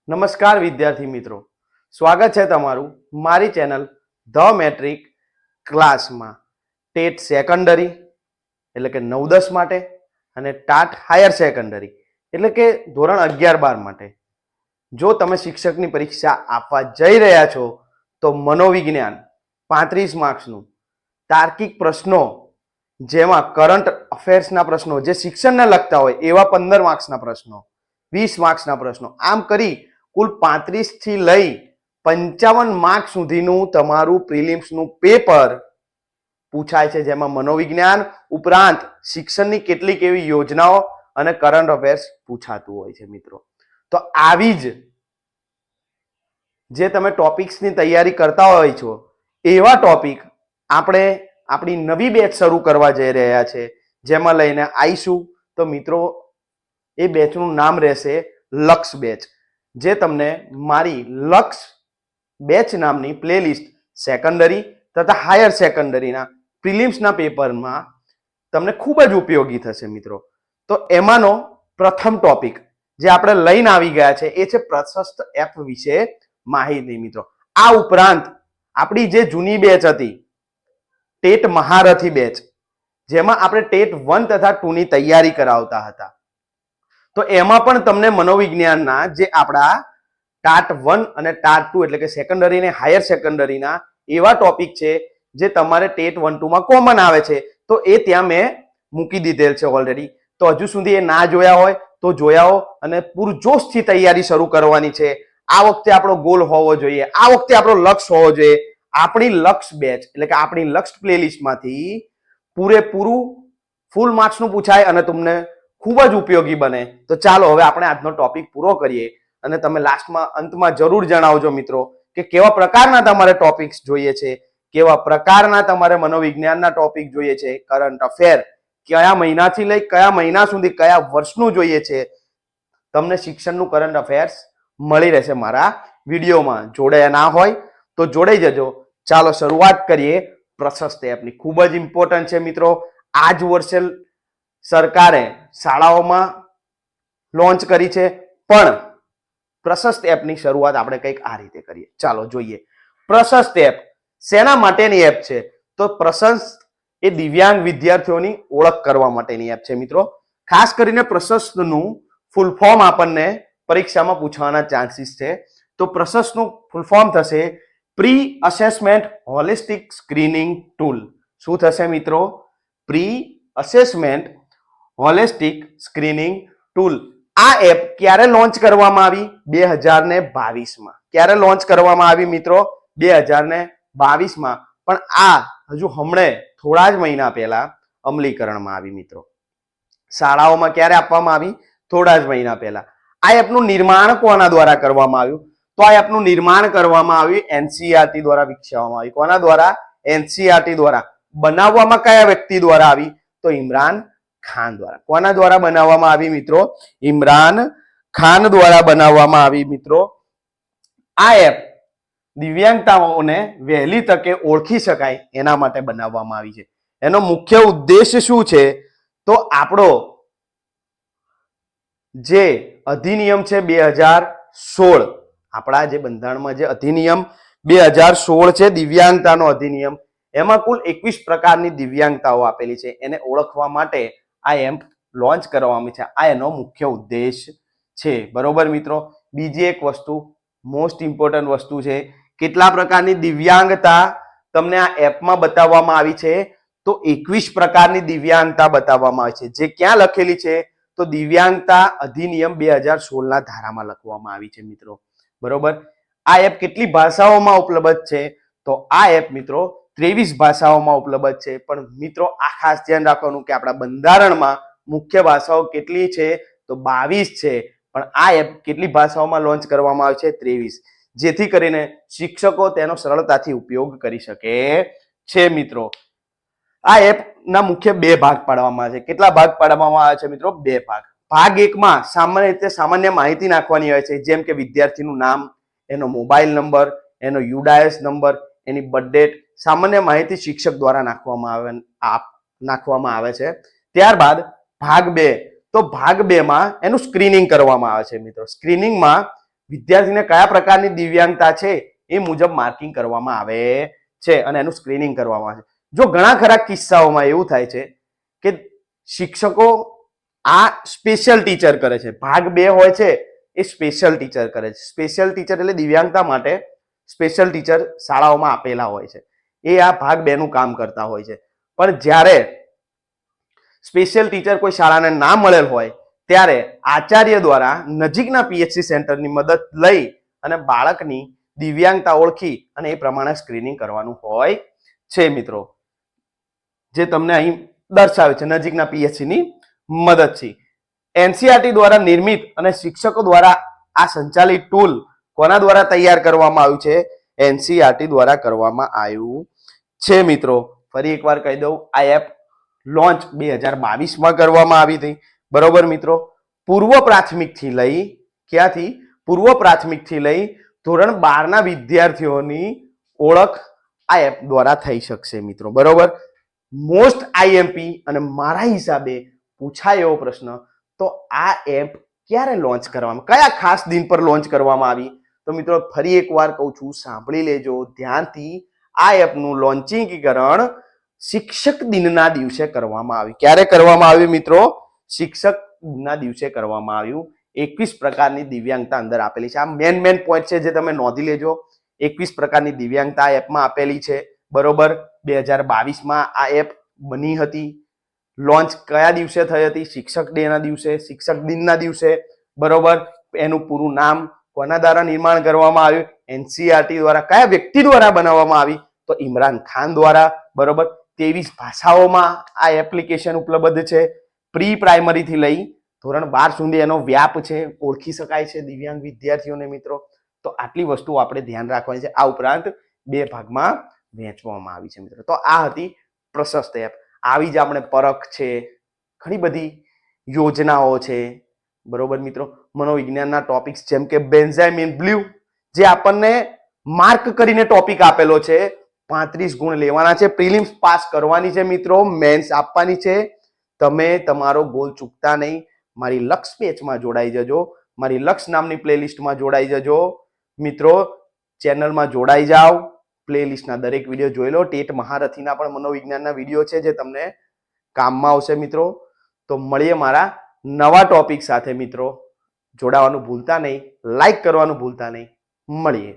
નમસ્કાર વિદ્યાર્થી મિત્રો, સ્વાગત છે તમારું મારી ચેનલ ધ મેટ્રિક ક્લાસમાં. ટેટ સેકન્ડરી એટલે કે 9-10 માટે અને ટાટ હાયર સેકન્ડરી એટલે કે ધોરણ 11-12 માટે. જો તમે શિક્ષકની પરીક્ષા આપવા જઈ રહ્યા છો તો મનોવિજ્ઞાન 35 માર્ક્સનું તાર્કિક પ્રશ્નો, જેમાં કરંટ અફેર્સના પ્રશ્નો જે શિક્ષણને લગતા હોય એવા 15 માર્ક્સના પ્રશ્નો, 20 માર્ક્સના પ્રશ્નો, આમ કરી કુલ 35 થી લઈ 55 માર્ક સુધીનું તમારું પ્રિલિમ્સનું પેપર પૂછાય છે, જેમાં મનોવિજ્ઞાન ઉપરાંત શિક્ષણની કેટલીક એવી યોજનાઓ અને કરંટ અફેર્સ પૂછાતું હોય છે મિત્રો. તો આવી જ જે તમે ટોપિક્સની તૈયારી કરતા હોય છો એવા ટોપિક આપણે આપણી નવી બેચ શરૂ કરવા જઈ રહ્યા છે, જેમાં લઈને આવીશું. તો મિત્રો એ બેચનું નામ રહેશે લક્ષ બેચ, જે તમને મારી લક્ષ બેચ નામની પ્લેલિસ્ટ સેકન્ડરી તથા હાયર સેકન્ડરીના પ્રિલિમ્સના પેપરમાં તમને ખૂબ જ ઉપયોગી થશે મિત્રો. તો એમાંનો પ્રથમ ટોપિક જે આપણે લઈને આવી ગયા છે એ છે પ્રશસ્ત એપ વિશે માહિતી મિત્રો. આ ઉપરાંત આપણી જે જૂની બેચ હતી ટેટ મહારથી બેચ, જેમાં આપણે ટેટ 1 તથા 2 ની તૈયારી કરાવતા હતા, તો એમાં પણ તમને મનોવિજ્ઞાનના જે આપણા ટાટ 1 અને ટાટ 2 એટલે કે સેકન્ડરી અને હાયર સેકન્ડરીના એવા ટોપિક છે જે તમારે ટેટ 1-2 માં કોમન આવે છે, તો એ ત્યાં મેં મૂકી દીધેલ છે ઓલરેડી. તો હજુ સુધી એ ના જોયા હોય તો જોયાઓ અને પૂરજોશથી તૈયારી શરૂ કરવાની છે. આ વખતે આપણો ગોલ હોવો જોઈએ, આ વખતે આપણો લક્ષ્ય હોવો જોઈએ આપણી લક્ષ બેચ એટલે કે આપણી લક્ષ પ્લેલિસ્ટમાંથી પૂરેપૂરું ફૂલ માર્ક્સનું પૂછાય અને તમને ખૂબ જ ઉપયોગી બને. તો ચાલો હવે આપણે આજનો ટોપિક પૂરો કરીએ અને તમે લાસ્ટમાં અંતમાં જરૂર જણાવજો મિત્રો કે કેવા પ્રકારના તમારે ટોપિક્સ જોઈએ છે, કેવા પ્રકારના તમારે મનોવિજ્ઞાનના ટોપિક જોઈએ છે, કરંટ અફેર કયા મહિનાથી લઈ કયા મહિના સુધી કયા વર્ષનું જોઈએ છે. તમને શિક્ષણનું કરંટ અફેર્સ મળી રહેશે મારા વિડીયોમાં. જોડાયા ના હોય તો જોડાઈ જજો. ચાલો શરૂઆત કરીએ પ્રશસ્ત એપની. ખૂબ જ ઇમ્પોર્ટન્ટ છે મિત્રો. આ જ વર્ષે સરકારે શાળાઓમાં લોન્ચ કરી છે, પણ પ્રશસ્ત એપની શરૂઆત આપણે કંઈક આ રીતે કરીએ. ચાલો જોઈએ. પ્રશસ્ત એપ શેના માટેની એપ છે? તો પ્રશસ્ત એ દિવ્યાંગ વિદ્યાર્થીઓની ઓળખ કરવા માટેની એપ છે મિત્રો. ખાસ કરીને પ્રશસ્તનું ફૂલ ફોર્મ આપણને પરીક્ષામાં પૂછવાના ચાન્સીસ છે. તો પ્રશસ્તનું ફૂલ ફોર્મ થશે pre assessment holistic screening tool. શું થશે મિત્રો? Pre assessment holistic screening tool. આ એપ ક્યારે લોન્ચ કરવામાં આવી? 2022માં. ક્યારે લોન્ચ કરવામાં આવી મિત્રો? 2022માં. પણ આ હજુ હમણે થોડા જ મહિના પહેલા અમલીકરણમાં આવી મિત્રો. શાળાઓમાં ક્યારે આપવામાં આવી? થોડા જ મહિના પહેલા. આ એપનું નિર્માણ કોના દ્વારા કરવામાં આવ્યું? તો આ એપનું નિર્માણ કરવામાં આવ્યું એનસીઈઆરટી દ્વારા વિકસાવવામાં આવી. કોના દ્વારા? એનસીઈઆરટી દ્વારા. બનાવવામાં કયા વ્યક્તિ દ્વારા આવી? તો ઇમરાન ખાન દ્વારા. કોના દ્વારા બનાવવામાં આવી મિત્રો? ઇમરાન ખાન દ્વારા બનાવવામાં આવી મિત્રો. આ એપ દિવ્યાંગતાઓને વહેલી તકે ઓળખી શકાય એના માટે બનાવવામાં આવી છે. એનો મુખ્ય ઉદ્દેશ શું છે? તો આપણો જે અધિનિયમ છે 2016, આપણા જે બંધારણમાં જે અધિનિયમ 2016 છે દિવ્યાંગતાનો અધિનિયમ, એમાં કુલ 21 પ્રકારની દિવ્યાંગતાઓ આપેલી છે. એને ઓળખવા માટે આ એપ લોન્ચ કરવામાં છે. આ એનો મુખ્ય ઉદ્દેશ છે. બરોબર મિત્રો. બીજી એક વસ્તુ, મોસ્ટ ઇમ્પોર્ટન્ટ વસ્તુ છે, કેટલા પ્રકારની દિવ્યાંગતા તમને આ એપમાં બતાવવામાં આવી છે? તો 21 પ્રકારની દિવ્યાંગતા બતાવવામાં આવી છે. જે ક્યાં લખેલી છે? તો દિવ્યાંગતા અધિનિયમ 2016 ધારામાં લખવામાં આવી છે મિત્રો. બરોબર. આ એપ કેટલી ભાષાઓમાં ઉપલબ્ધ છે? તો આ એપ મિત્રો 23 ભાષાઓમાં ઉપલબ્ધ છે. પણ મિત્રો આ ખાસ ધ્યાન રાખવાનું કે આપણા બંધારણમાં મુખ્ય ભાષાઓ કેટલી છે? તો 22 છે. પણ આ એપ કેટલી ભાષાઓમાં લોન્ચ કરવામાં આવે છે? 23. જેથી કરીને શિક્ષકો તેનો સરળતાથી ઉપયોગ કરી શકે છે મિત્રો. આ એપના મુખ્ય 2 ભાગ પાડવામાં આવે છે. કેટલા ભાગ પાડવામાં આવે છે મિત્રો? 2 ભાગ. ભાગ 1માં સામાન્ય રીતે સામાન્ય માહિતી નાખવાની હોય છે, જેમ કે વિદ્યાર્થીનું નામ, એનો મોબાઈલ નંબર, એનો યુડાયસ નંબર, એની બર્થડેટ, સામાન્ય માહિતી શિક્ષક દ્વારા નાખવામાં આવે છે. ત્યારબાદ ભાગ 2, તો ભાગ 2માં એનું સ્ક્રીનિંગ કરવામાં આવે છે મિત્રો. સ્ક્રીનિંગમાં વિદ્યાર્થીને કયા પ્રકારની દિવ્યાંગતા છે એ મુજબ માર્કિંગ કરવામાં આવે છે અને એનું સ્ક્રીનિંગ કરવામાં આવે છે. જો ઘણા ખરા કિસ્સાઓમાં એવું થાય છે કે શિક્ષકો આ સ્પેશિયલ ટીચર કરે છે. ભાગ 2 હોય છે એ સ્પેશિયલ ટીચર કરે છે. સ્પેશિયલ ટીચર એટલે દિવ્યાંગતા માટે સ્પેશિયલ ટીચર શાળાઓમાં આપેલા હોય છે. એ આ ભાગ 2 નું કામ કરતા હોય છે. પણ જ્યારે સ્પેશિયલ ટીચર કોઈ શાળાને ના મળેલ હોય ત્યારે આચાર્ય દ્વારા નજીકના પીએચસી સેન્ટરની મદદ લઈ અને બાળકની દિવ્યાંગતા ઓળખી અને એ પ્રમાણે સ્ક્રીનિંગ કરવાનું હોય છે મિત્રો. જે તમને અહીં દર્શાવે છે નજીકના પીએચસી ની મદદથી. એનસીઆરટી દ્વારા નિર્મિત અને શિક્ષકો દ્વારા આ સંચાલિત ટૂલ કોના દ્વારા તૈયાર કરવામાં આવ્યું છે? એનસીઆરટી દ્વારા કરવામાં આવ્યું છે મિત્રો. ફરી એકવાર કહી દઉં, આ એપ લોન્ચ 2022માં કરવામાં આવી હતી. બરોબર મિત્રો. પૂર્વ પ્રાથમિકથી લઈ ક્યાંથી? પૂર્વ પ્રાથમિકથી લઈ ધોરણ 12 ના વિદ્યાર્થીઓની ઓળખ આ એપ દ્વારા થઈ શકશે મિત્રો. બરોબર. મોસ્ટ આઈએમપી અને મારા હિસાબે પૂછાય એવો પ્રશ્ન, તો આ એપ ક્યારે લોન્ચ કરવામાં, કયા ખાસ દિન પર લોન્ચ કરવામાં આવી? તો મિત્રો ફરી એકવાર કહું છું, સાંભળી લેજો ધ્યાનથી. આ એપનું લોન્ચિંગીકરણ શિક્ષક દિનના દિવસે કરવામાં આવ્યું. ક્યારે કરવામાં આવ્યું મિત્રો? શિક્ષક દિનના દિવસે કરવામાં આવ્યું. 21 પ્રકારની દિવ્યાંગતા અંદર આપેલી છે. આ મેન પોઈન્ટ છે જે તમે નોંધી લેજો. 21 પ્રકારની દિવ્યાંગતા એપમાં આપેલી છે. બરોબર. 2022માં આ એપ બની હતી. લોન્ચ કયા દિવસે થઈ હતી? શિક્ષક ડેના દિવસે, શિક્ષક દિનના દિવસે. બરોબર. એનું પૂરું નામ કોના દ્વારા નિર્માણ કરવામાં આવ્યું? એનસીઆરટી દ્વારા. કયા વ્યક્તિ દ્વારા બનાવવામાં આવી? તો ઇમરાન ખાન દ્વારા. બરોબર. 23 ભાષાઓમાં આ એપ્લિકેશન ઉપલબ્ધ છે. પ્રી પ્રાઇમરી થી લઈ ધોરણ 12 સુધી એનો વ્યાપ છે, ઓળખી શકાય છે દિવ્યાંગ વિદ્યાર્થીઓને મિત્રો. તો આટલી વસ્તુઓ આપણે ધ્યાન રાખવાની છે. આ ઉપરાંત 2 ભાગમાં વહેંચવામાં આવી છે મિત્રો. તો આ હતી પ્રશસ્ત એપ. આવી જ આપણે પરખ છે, ઘણી બધી યોજનાઓ છે. બરોબર મિત્રો. મનોવિજ્ઞાનના ટોપિક્સ જેમ કે બેન્ઝામિન બ્લુ, જે આપણને માર્ક કરીને ટોપિક આપેલો છે. 35 ગુણ લેવાના છે. પ્રિલિમ્સ પાસ કરવાની છે મિત્રો, મેન્સ આપવાની છે. તમે તમારો ગોલ ચૂકતા નહીં. મારી લક્ષ પેજમાં જોડાઈ જજો, મારી લક્ષ નામની પ્લેલિસ્ટમાં જોડાઈ જજો મિત્રો. ચેનલમાં જોડાઈ જાઓ. પ્લેલિસ્ટના દરેક વિડીયો જોઈ લો. ટેટ મહારથીના પણ મનોવિજ્ઞાનના વિડીયો છે જે તમને કામમાં આવશે મિત્રો. તો મળીએ મારા નવા ટોપિક સાથે મિત્રો. જોડાવાનું ભૂલતા નહીં, લાઈક કરવાનું ભૂલતા નહીં. મળીએ.